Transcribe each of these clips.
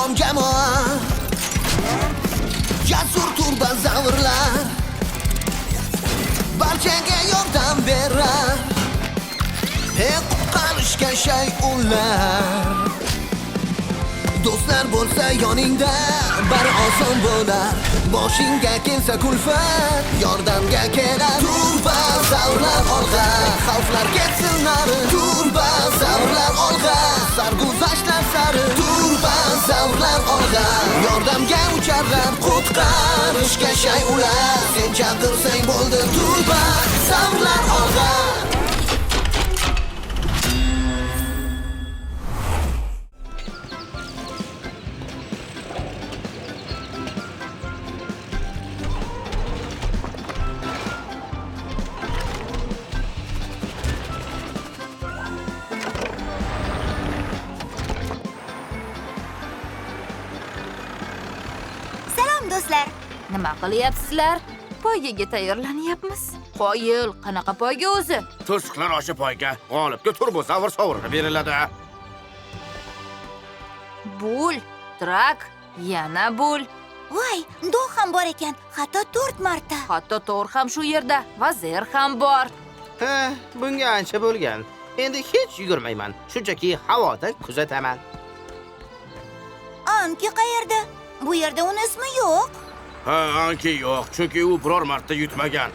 Salom jamoa, jasur turbazavrlar barchaga yordam berar. Qutqarishga shay'unlar. Do'stlar bo'lsa yoningda, bari oson bo'lar. Boshingga kelsa kulfat, yordamga kelar. Turbazavrlar olg'a, xavflar ketsin nari. Turbazavrlar olg'a, sarguzashtlar sari. Turbazavrlar olg'a, yordamga ucharlar. Qutqarishga shay'unlar. Sen chaqirsang bo'ldi. Turbazavrlar olg'a. Do'stlar, Nima qilyapsizlar? Poygaga tayyorlanyapmiz. Qoyil, qanaqa poyga o'zi? To'siqlar oshi poyga g'olibga turbozavr sovrini beriladi. Bul, trak, yana bul. voy, dog' ham bor ekan, hatto 4 marta. Hatto to'r ham shu yerda va zer ham bor. Bunga ancha bo'lgan. Endi hech yugurmayman. Shunchaki havoda kuzataman. Anki qayerda? Bu yerda uni ismi yo'q. Ha, Anki yo'q, chunki u biror marta yutmagan.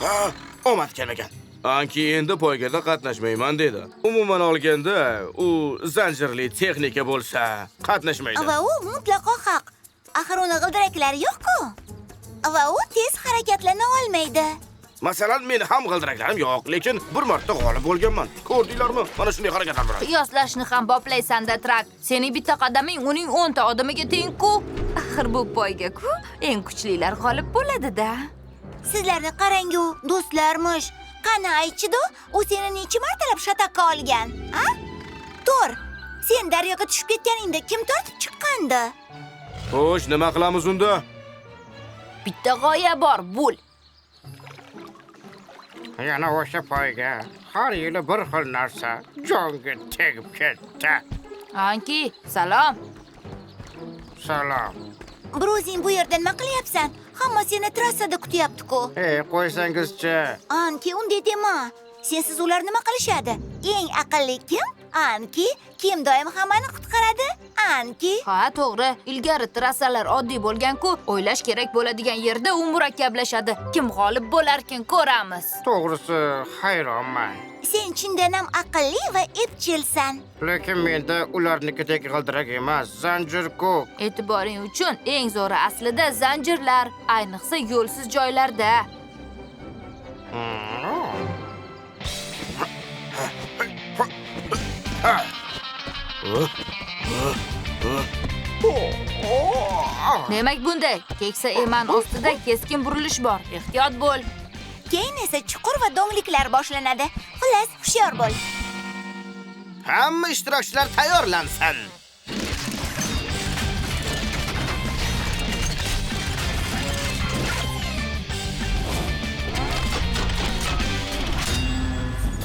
Ha, omad kelmagan. Anki endi poygada qatnashmayman dedi. Umuman olganda, u zanjirli texnika bo'lsa, qatnashmaydi. Va u mutlaqo haq. Axir uni g'ildiraklari yo'q-ku. Va u tez harakatlana olmaydi. Masalan, meni ham g'ildiraklarim yo'q, lekin bir marta g'olib bo'lganman. Ko'rdinglarmi? Mana shunday harakatlar bilan. Qiyoslashni ham boplaysan-da, trak. Sening bitta qadaming uning 10 ta odamiga teng-ku. Axir bu poyga-ku, eng kuchlilar g'olib bo'ladi-da. Sizlarni qarang-ku, do'stlarmish. Qani aytchi-da, u seni necha martalab shataqa olgan? Ha? To'r, sen daryoga tushib ketganingda kim tortib chiqqandi? Xo'sh, nima qilamiz unda? Bitta g'oya bor, bul. Yana o'sha poyga. Har yili bir xil narsa jonga tegib ketdi. Anki, salom. Salom. Brozing, bu yerda nima qilyapsan? Hamma seni trassada kutyapti-ku. Qo'ysangizchi. Anki, unday dema. Sensiz ular nima qilishadi? Eng aqlli kim? Anki, kim doim hammani qutqaradi? Anki. Ha, to'g'ri. Ilgari trassalar oddiy bo'lgan-ku, o'ylash kerak bo'ladigan yerda u murakkablashadi. Kim g'olib bo'larkin ko'ramiz. To'g'risi, hayronman. Sen chindan ham aqlli va epchilsan. Lekin menda ularnikidek g'ildirak emas, zanjir ko'p. E'tiboring uchun eng zo'ri aslida zanjirlar, ayniqsa yo'lsiz joylarda. Demak bunday, keksa eman ostida keskin burilish bor. Ehtiyot bo'l. Keyin esa chuqur va do'ngliklar boshlanadi. Xullas, hushyor bo'l. Hamma ishtirokchilar tayyorlansin.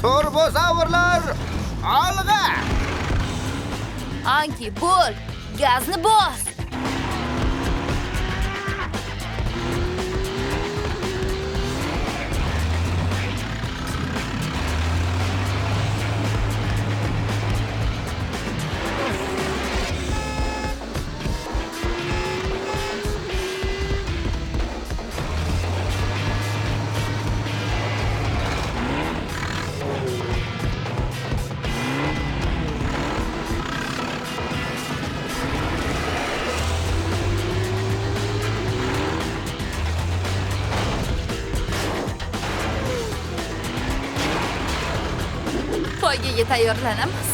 Turbozavrlar olg'a! Anki, bo'l. Gazni bos. Poygaga tayyorlanamiz.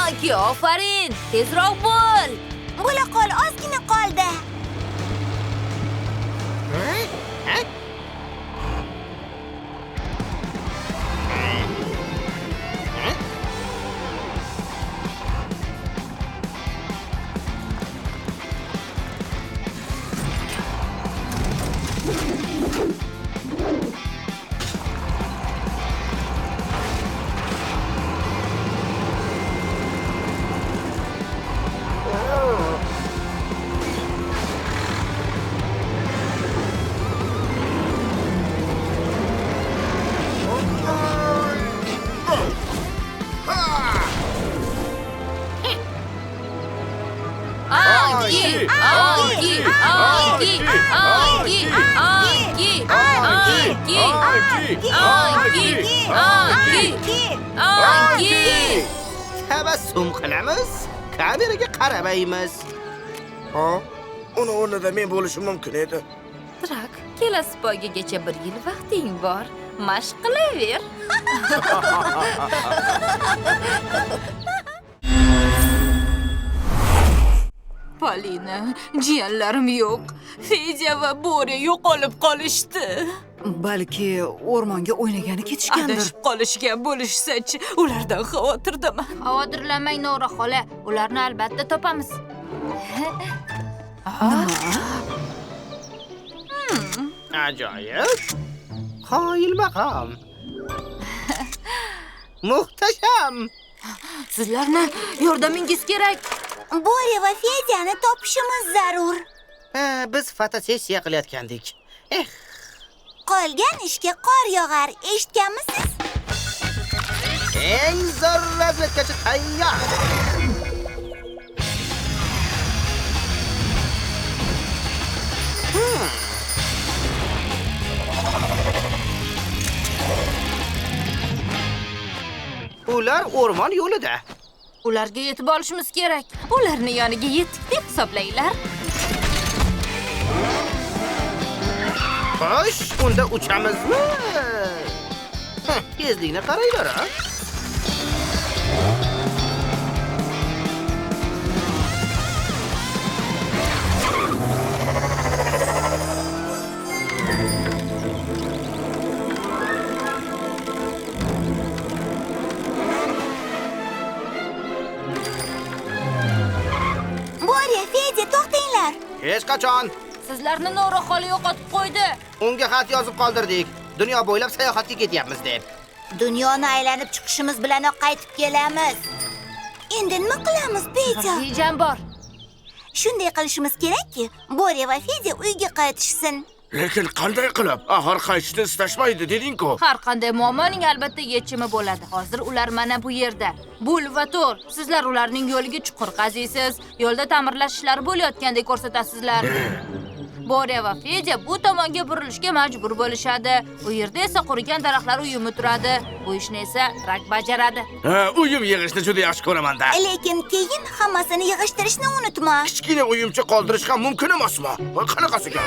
Anki, ofarin. Tezroq bo'l. Bo'la qol, ozgina qoldi. Anki, Anki, Anki, Anki, Anki, Anki, Anki, Anki. Tabassum qilamiz, kameraga qaramaymiz. Ha? Uni o'rnida men bo'lishim mumkin edi. Trak, kelasi poygagacha 1 yil vaqting bor. Mashq qilaver. Polina, jiyanlarim yo'q. Fedya va Borya yo'qolib qolishdi. Balki o'rmonga o'ynagani ketishgandir. Adashib qolishgan bo'lishsa-chi, ulardan xavotirdaman. Xavotirlanmang Nora xola, ularni albatta topamiz. Ajoyib. Qoyil maqom. Muhtasham. Sizlarni yordamingiz kerak. Borya va Fedyani topishimiz zarur. Biz fotosessiya qilayotgandik. Qolgan ishga qor yog'ar, eshitganmisiz? Eng zo'r razvedkachi tayyor. Ular o'rmon yo'lida. Ularga yetib olishimiz kerak. Ularni yoniga yetdik deb hisoblanglar. Xo'sh, unda uchamizmi? Tezlikni qaranglar, ha? Borya, Fedya, to'xtinglar. Hech qachon. Sizlarni Nora xola yo'qotib qo'ydi. Unga xat yozib qoldirdik. Dunyo bo'ylab sayohatga ketyapmiz deb. Dunyoni aylanib chiqishimiz bilanoq qaytib kelamiz. Endi nima qilamiz, Petya? Rejam bor. Shunday qilishimiz kerakki, Borya va Fedya uyga qaytishsin. Lekin qanday qilib? Axir qaytishni istashmaydi deding-ku. Har qanday muammoning albatta yechimi bo'ladi. Hozir ular mana bu yerda. Bul va Tor, sizlar ularning yo'liga chuqur qaziysiz. Yo'lda ta'mirlash ishlari bo'layotgandek ko'rsatasizlar. Borya va Fedya bu tomonga burilishga majbur bo'lishadi. U yerda esa qurigan daraxtlar uyumi turadi. Bu ishni esa Trak bajaradi. Uyim yig'ishni juda yaxshi ko'raman-da. Lekin keyin hammasini yig'ishtirishni unutma. Kichkina uyimcha qoldirish ham mumkin emasmi? Qanaqasiga?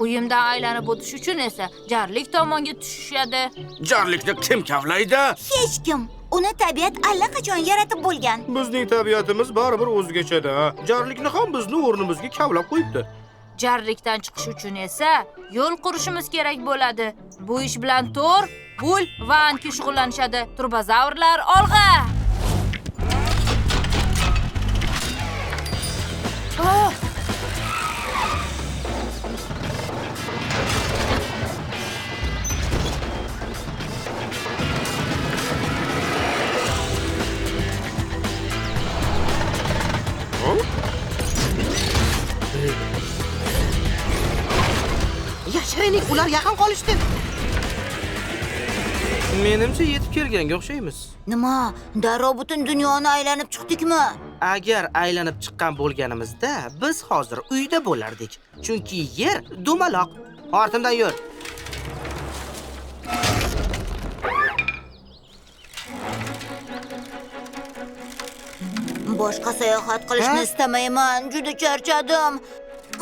Uyimdan aylanib o'tish uchun esa jarlik tomonga tushishadi. Jarlikni kim kavlaydi? Hech kim. Uni tabiat allaqachon yaratib bo'lgan. Bizning tabiatimiz baribir o'zgachada. Jarlikni ham bizni o'rnimizga kavlab qo'yibdi. Jarlikdan chiqish uchun esa yo'l qurishimiz kerak bo'ladi. Bu ish bilan Tor, Bul va Anki shug'ullanishadi. Turbozavrlar olg'a! Yashiraylik, ular yaqin qolishdi. Menimcha yetib kelganga o'xshaymiz. Nima? Darrov butun dunyoni aylanib chiqdikmi? Agar aylanib chiqqan bo'lganimizda, biz hozir uyda bo'lardik. Chunki yer dumaloq. Ortimdan yur. Boshqa sayohat qilishni istamayman. Juda charchadim.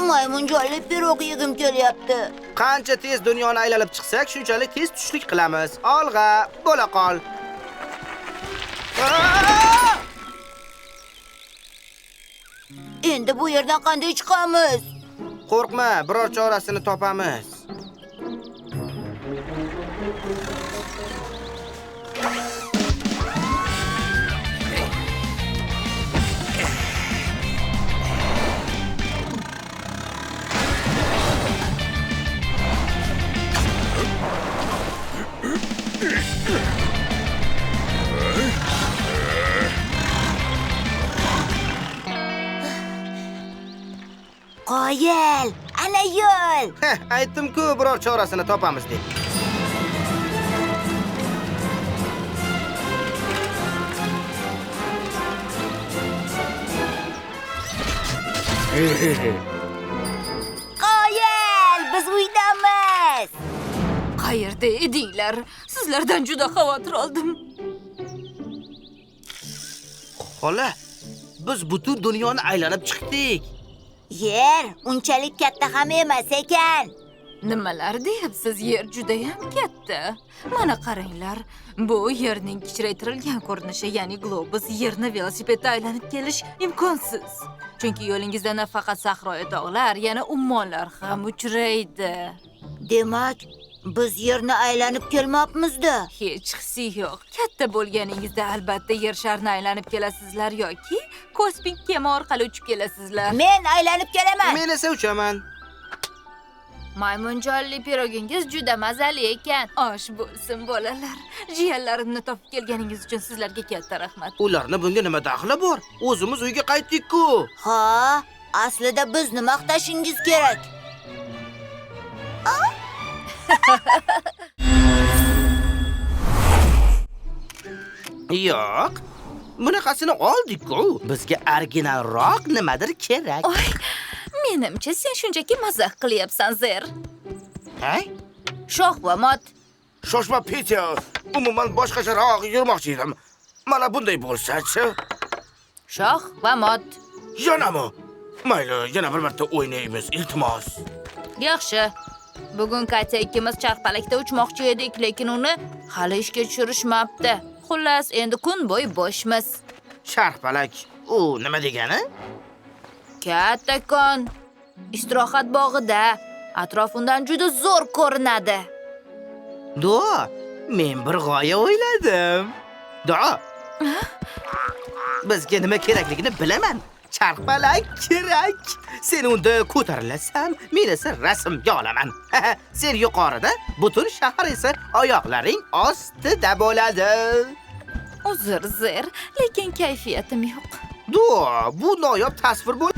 Maymunjonli pirog yegim kelyapti. Qancha tez dunyoni aylanib chiqsak, shunchalik tez tushlik qilamiz. Olg'a, bo'la qol. Endi bu yerdan qanday chiqamiz? Qo'rqma, biror chorasini topamiz. Qoyil, ana yo'l. Aytdim-ku, biror chorasini topamiz deb. Qoyil, biz uydamiz. Qayerda edinglar? Sizlardan juda xavotir oldim. Xola, biz butun dunyoni aylanib chiqdik. Yer unchalik katta ham emas ekan. Nimalar deyapsiz? Yer juda ham katta. Mana qaranglar. Bu yerning kichraytirilgan ko'rinishi, ya'ni globus yerni velosipedda aylanib kelish imkonsiz. Chunki yo'lingizda nafaqat sahroyi tog'lar, yana ummonlar ham uchraydi. Demak, biz yerni aylanib kelmabmiz-da. Hech hissi yo'q. Katta bo'lganingizda albatta yer sharini aylanib kelasizlar yoki kosmik kema orqali uchib kelasizlar. Men aylanib kelaman. Men esa uchaman. Maymunjonli pirogingiz juda mazali ekan. Osh bo'lsin bolalar. Jiyanlarimni topib kelganingiz uchun sizlarga katta rahmat. Ularni bunga nima daxli bor? O'zimiz uyga qaytdik-ku. Ha, aslida bizni maqtashingiz kerak. Yo'q. Bunaqasini oldik-ku. Bizga originalroq nimadir kerak. Oy, menimcha sen shunchaki mazax qilyapsan, Zer. Hay? Shoh va mot. Shoshma, Petya. Umuman boshqacharoq yurmoqchi edim. Mana bunday bo'lsa-chi? Shoh va mot. Yanami? Mayli, yana bir marta o'ynaymiz, iltimos. Yaxshi. Bugun Katya ikkimiz charxpalakda uchmoqchi edik, lekin uni hali ishga tushirishmabdi. Xullas, endi kun bo'yi bo'shmiz. Sharxpalak. U nima degani? Kattakon. Istirohat bog'ida. Atrof undan juda zo'r ko'rinadi. Do, men bir g'oya o'yladim. Do. Bizga nima kerakligini bilaman. Charxpalak kerak. Sen unda ko'tarilasan, men esa rasmga olaman. Sen yuqorida, butun shahar esa oyoqlaring ostida bo'ladi. Uzr, Zer, lekin kayfiyatim yo'q. Do, bu noyob tasvir bo'l.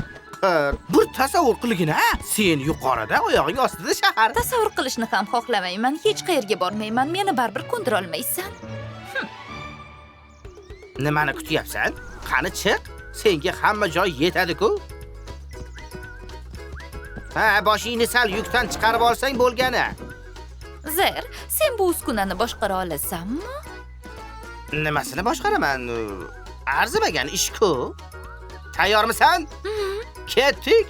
Bir tasavvur qilgina, sen yuqorida, oyog'ing ostida shahar. Tasavvur qilishni ham xohlamayman, hech qayerga bormayman, meni baribir ko'ndira olmaysan. Nimani kutyapsan? Qani chiq, senga hamma joy yetadi-ku. Ha, boshingni sal yukdan chiqarib olsang bo'lgani. Zer, sen bu uskunani boshqara olasanmi? Nimasini boshqaraman? Arzimagan ish-ku. Tayyormisan? Ketdik.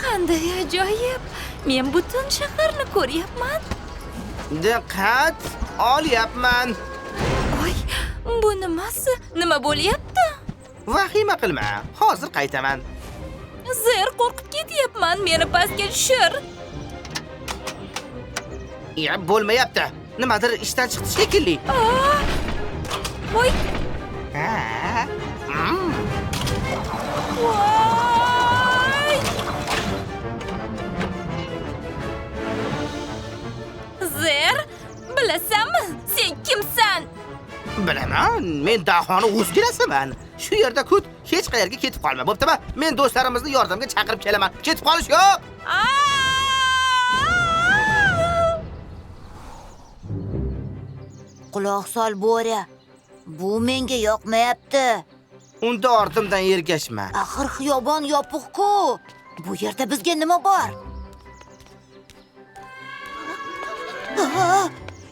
Qanday ajoyib. Men butun shaharni ko'ryapman. Diqqat, olyapman. Voy, bu nimasi? Nima bo'lyapti? Vahima qilma, hozir qaytaman. Zer, qo'rqib ketyapman. Meni pastga tushir. Ya, bo'lmayapti. Nimadir ishdan chiqdi shekilli. Voy, Ha. voy. Zer, bilasanmi? Sen kimsan? Bilaman, men Dahoni o'zginasiman. Shu yerda kut, hech qayerga ketib qolma, bo'ptimi? Men do'stlarimizni yordamga chaqirib kelaman. Ketib qolish yo'q. Quloq sol, Bo'ri. Bu menga yoqmayapti. Unda ortimdan ergashma. Axir xiyobon yopiq-ku. Bu yerda bizga nima bor?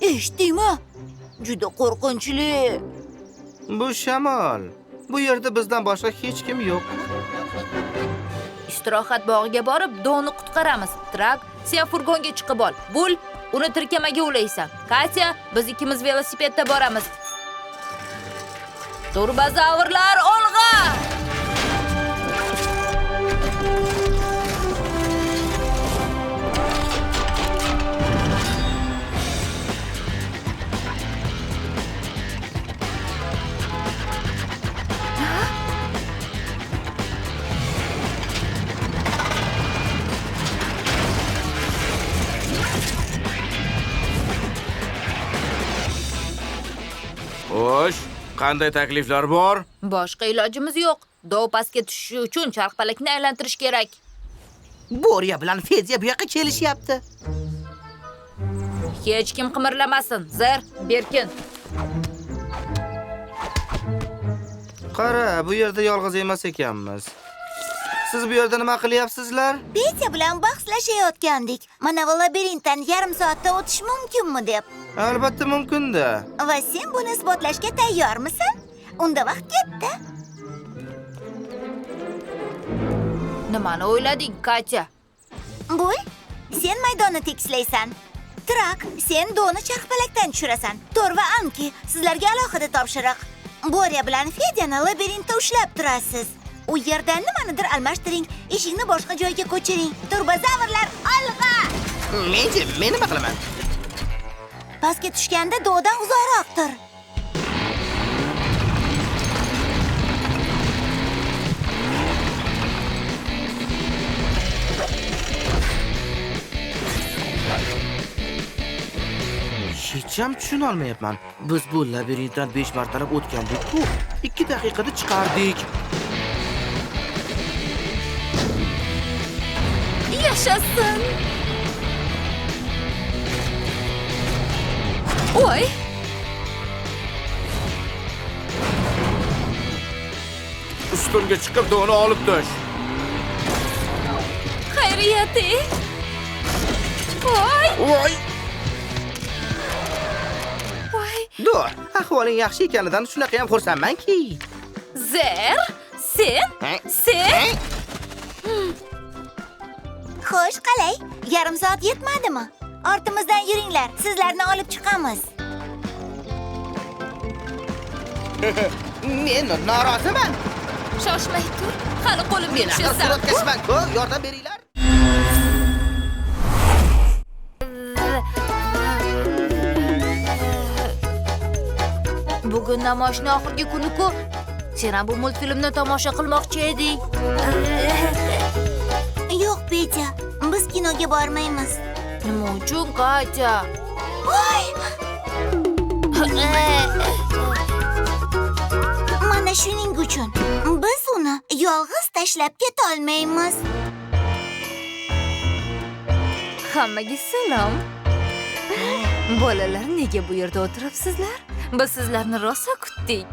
Eshitdingmi? Juda qo'rqinchli. Bu shamol. Bu yerda bizdan boshqa hech kim yo'q. Istirohat bog'iga borib, Doni qutqaramiz. Trak, sen furgonga chiqib ol. Bul, uni tirkamaga ulaysan. Katya, biz ikkimiz velosipedda boramiz. Turbazavrlar olg'a! Xo'sh, qanday takliflar bor? Boshqa ilojimiz yo'q. Dov pastga tushishi uchun charxpalakni aylantirish kerak. Borya bilan Fedya bu yoqqa kelishyapti. Hech kim qimirlamasin. Zer, Berkin. Qara, bu yerda yolg'iz emas ekanmiz. Siz bu yerda nima qilyapsizlar? Petya bilan bahslashayotgandik. Mana bu labirintdan yarim soatda o'tish mumkinmi deb. Albatta mumkin-da. Va sen buni isbotlashga tayyormisan? Unda vaqt ketdi. Nimani o'ylading, Katya? Bul, sen maydonni tekislaysan. Trak, sen doni charxpalakdan tushirasan. Tor va Anki, sizlarga alohida topshiriq. Borya bilan Fedyani labirintda ushlab turasiz. U yerdan nimanidir almashtiring, eshikni boshqa joyga ko'chiring. Turbazavrlar olg'a! Men nima qilaman? Pastga tushganda do'dan uzoqroqdir. Hech ham tushuna olmayapman. Biz bu labirintdan 5 martalab o'tgandik-ku. 2 daqiqada chiqardik. Yashasın! Oy! Ustunga chiqib doni olib tush. Xayriyati! Voy! Voy! Voy! Dur, ahvoling yaxshi ekanidan shunaqa ham xursandmanki. Zer, sen? Xo'sh, qalay? Yarim soat yetmadimi? Ortimizdan yuringlar, sizlarni olib chiqamiz. Men noroziman. Shoshmay tur. Hali qo'limga Men tushasan. suratkashman-ku, yordam beringlar. Bugun namoyishning oxirgi kuni-ku. Sen ham bu multfilmni tomosha qilmoqchi eding. Yo'q, Petya, biz kinoga bormaymiz. Nima uchun, Katya? Voy! Mana shuning uchun biz uni yolg'iz tashlab keta olmaymiz. Hammaga salom. Bolalar, nega bu yerda o'tiribsizlar? Biz sizlarni rosa kutdik.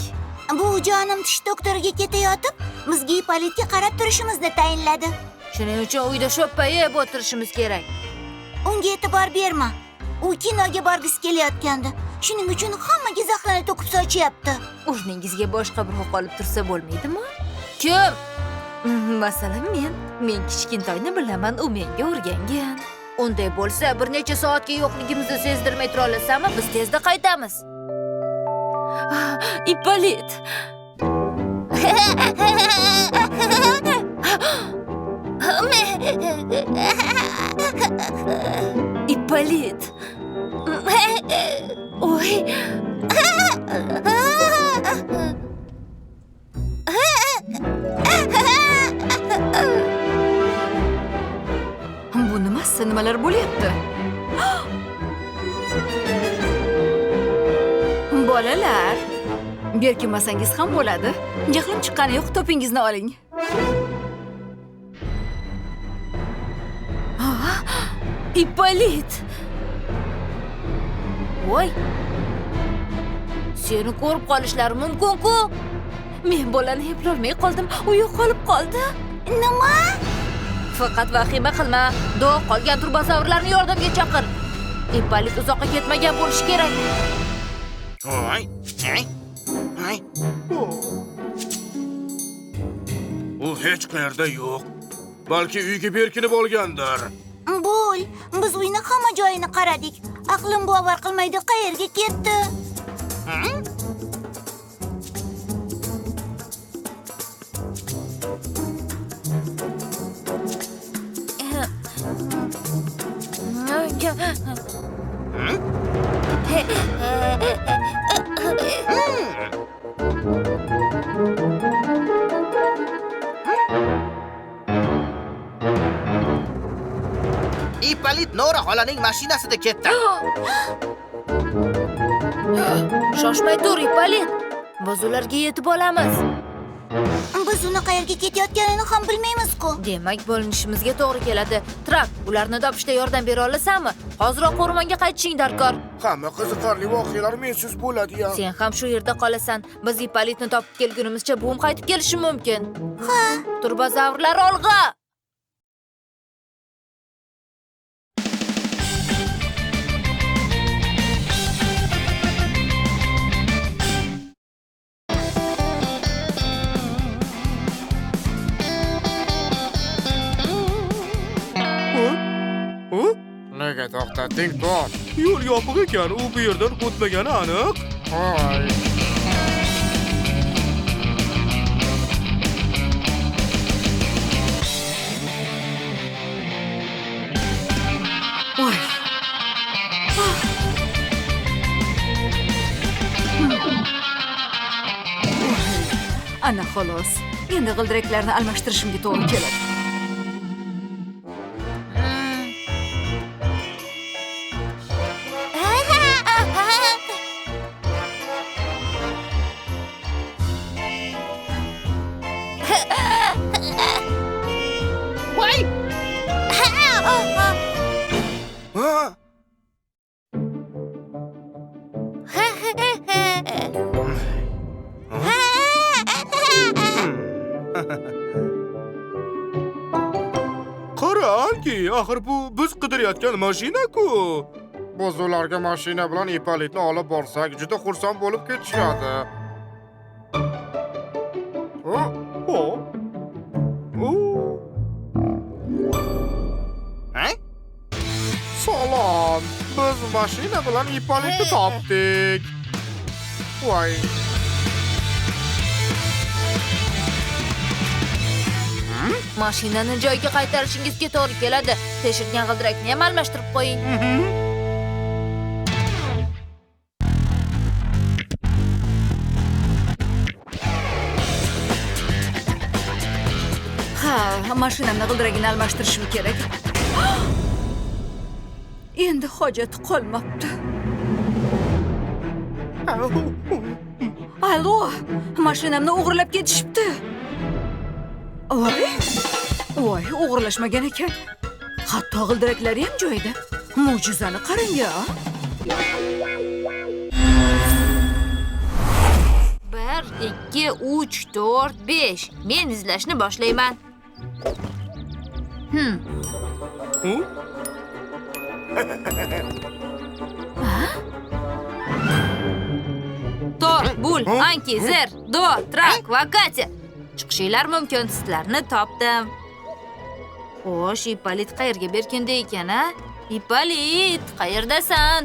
Bu jonim tish doktoriga ketayotib, bizga Ippolitga qarab turishimizni tayinladi. Shuning uchun uyda sho'ppayib o'tirishimiz kerak. Unga e'tibor berma. U kinoga borgisi kelayotgandi. Shuning uchun hammaga zaxlarni to'kib sochyapti. O'rningizga boshqa birov qolib tursa bo'lmaydimi? Kim? Masalan, men kichkintoyni bilaman, u menga o'rgangan. Unday bo'lsa, bir necha soatga yo'qligimizni sezdirmay tura olasanmi? Biz tezda qaytamiz. Ippolit. Ippolit. Oy. Bu nimasi? Nimalar bo'lyapti? Bolalar, berkinmasangiz ham bo'ladi. Jahlim chiqqani yo'q, to'pingizni oling. Ippolit. Voy. Seni ko'rib qolishlari mumkin-ku. Men bolani eplolmay qoldim. U yo'qolib qoldi. Nima? Faqat vahima qilma. Do'q qolgan turbazavrlarni yordamga chaqir. Ippolit uzoqqa ketmagan bo'lishi kerak. Voy! U hech qayerda yo'q. Balki uyga berkinib olgandir. Bul, biz uyni hamma joyini qaradik. Aqlim bovar qilmaydi, qayerga ketdi? Ipolit Nora xolaning mashinasida ketdi. Shoshmay tur, Ipolit. Biz ularga yetib olamiz. Biz uni qayerga ketayotganini ham bilmaymiz-ku. Demak, bo'linishimizga to'g'ri keladi. Trak, ularni topishda yordam bera olasanmi? Hoziroq o'rmonga qaytishing darkor. Hamma qiziqarli voqealar mensiz bo'ladi-ya. Sen ham shu yerda qolasan. Biz Ipolitni topib kelgunimizcha buvim qaytib kelishi mumkin. Ha, Turbozavrlar olg'a! Nega to'xtatding, Tom? Yo'l yopiq ekan, u bu yerdan o'tmagani aniq. Hoy. Voy. Ana xolos. Endi g'ildiraklarni almashtirishimga to'g'ri keladi. Ha? Qarangki, axir bu biz qidirayotgan mashina-ku. Biz ularga mashina bilan Ipolitni olib borsak, juda xursand bo'lib ketishadi. Salom. Biz mashina bilan Ipolitni topdik. Voy. Mashinani joyiga qaytarishingizga to'g'ri keladi. Teshilgan g'ildirakni ham almashtirib qo'ying. Ha, mashinamni g'ildiragini almashtirishim kerak. Endi hojati qolmabdi. Alo, mashinamni o'g'irlab ketishibdi. Voy, o'g'irlashmagan ekan. Hatto g'ildiraklari ham joyida. Mo'jizani qarang-ya. 1, 2, 3, 4, 5. Men izlashni boshlayman. Tor, Bul, Anki, Zer, Do, Trak va Katya. Chiqishinglar mumkin, sizlarni topdim. Xo'sh, Ipolit qayerga berkindi ekan, a? Ipolit, qayerdasan?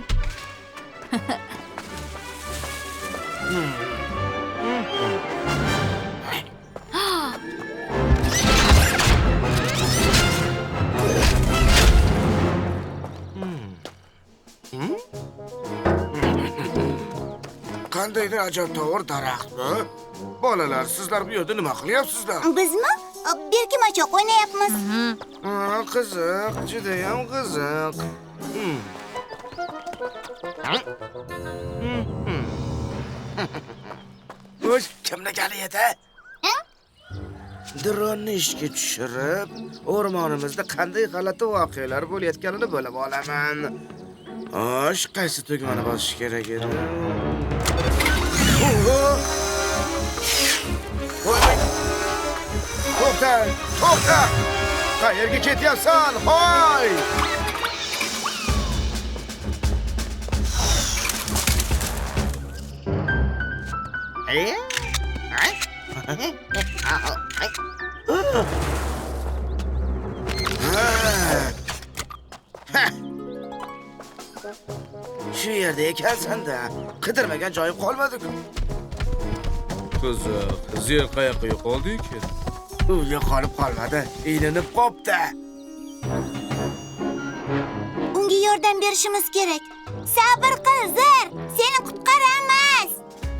Qandaydir ajabtovur daraxt bu. Bolalar, sizlar bu yerda nima qilyapsizlar? bizmi? Berkimachoq o'ynayapmiz. Qiziq, juda ham qiziq. O'z kimni gali edi? Dronni ishga tushirib, o'rmonimizda qanday g'alati voqealar bo'layotganini bilib olaman. Osh, qaysi tugmani bosish kerak edi? To'xta! To'xta! Qayerga ketyapsan? Hoy! Shu yerda ekansan-da, qidirmagan joyim qolmadi-ku. Qiziq, Zer qayoqqa yo'qoldi ekan? U yo'qolib qolmadi, ilinib qopti. Unga yordam berishimiz kerak. Sabr qil, Zir. Seni qutqaramiz.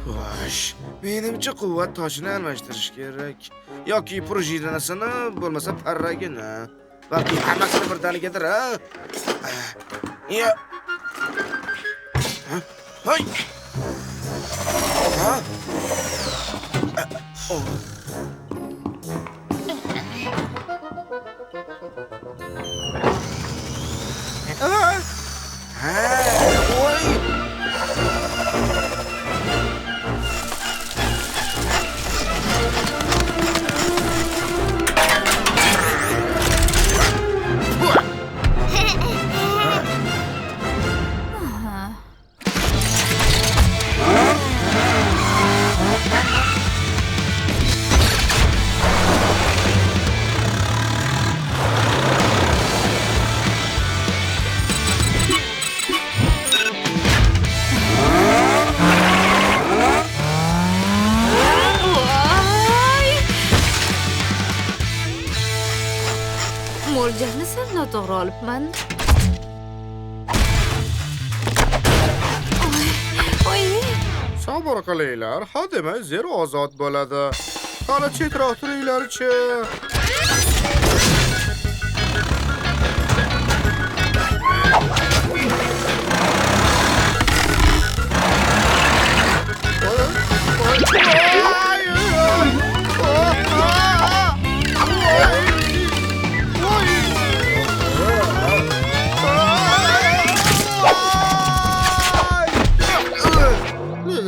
Xo'sh, menimcha quvvat toshini almashtirish kerak. Yoki prujinasini, bo'lmasa parragini. Balki hammasini birdanigadir, ha? Ya. Hoy. Ha? Mo'ljalni sal noto'g'ri olibman. Oy. Sabr qilinglar, hademay Zir ozod bo'ladi. Qani chetroq turinglar-chi.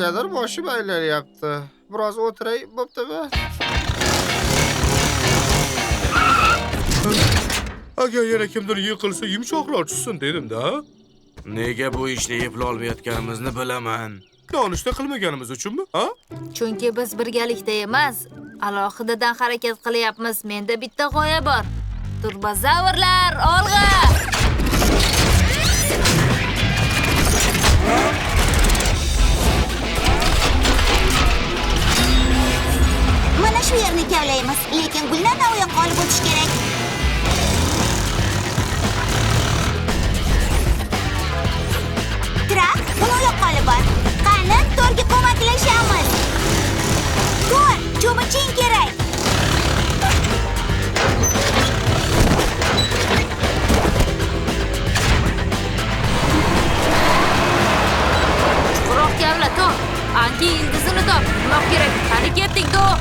Negadir boshim aylanayapti. Biroz o'tiray, bo'ptimi? Agar yana kimdir yiqilsa yumshoqroq tushsin dedim-da. Nega bu ishni eplolmayotganimizni bilaman. Nonushta qilmaganimiz uchunmi, ha? Chunki biz birgalikda emas, alohidadan harakat qilyapmiz. Menda bitta g'oya bor. Turbozavrlar, olg'a! Mana shu yerni kavlaymiz, lekin gullarni u yoqqa olib o'tish kerak. Trak, uni u yoqqa olib bor. Qani, Torga ko'maklashamiz. Tor, cho'miching kerak. Chuqurroq kavla, Tor. Anki ildizini top. Nima kerak? Qani ketdik, Tor.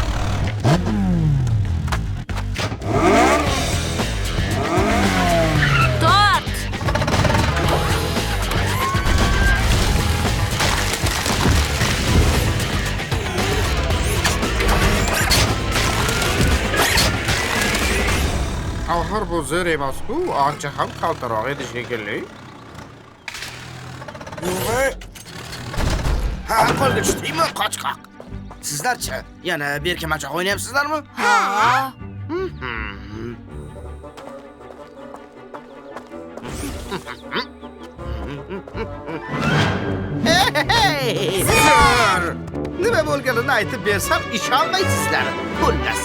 Tort! Axir bu Zir emas-ku, ancha ham kaltaroq edi shekilli. Ha, qo'lga tushdingmi, qochqoq? Sizlarchi, yana berkamachoq o'ynayapsizlarmi? Ha. Zir! Nima bo'lganini aytib bersam ishonmaysizlar. Xullas,